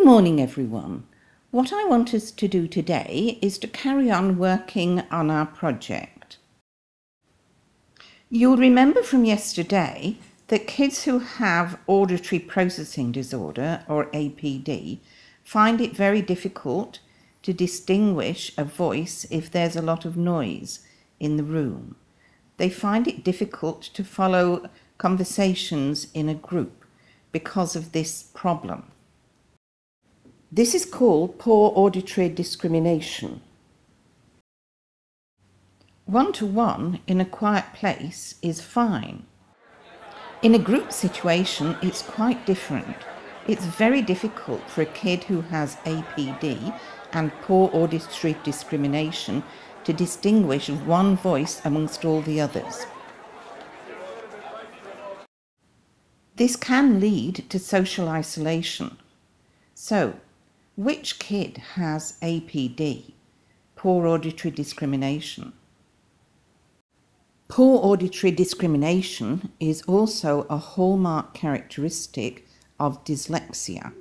Good morning, everyone. What I want us to do today is to carry on working on our project. You'll remember from yesterday that kids who have Auditory Processing Disorder, or APD, find it very difficult to distinguish a voice if there's a lot of noise in the room. They find it difficult to follow conversations in a group because of this problem. This is called poor auditory discrimination. One-to-one in a quiet place is fine. In a group situation, it's quite different. It's very difficult for a kid who has APD and poor auditory discrimination to distinguish one voice amongst all the others. This can lead to social isolation. So, which kid has APD, poor auditory discrimination? Poor auditory discrimination is also a hallmark characteristic of dyslexia.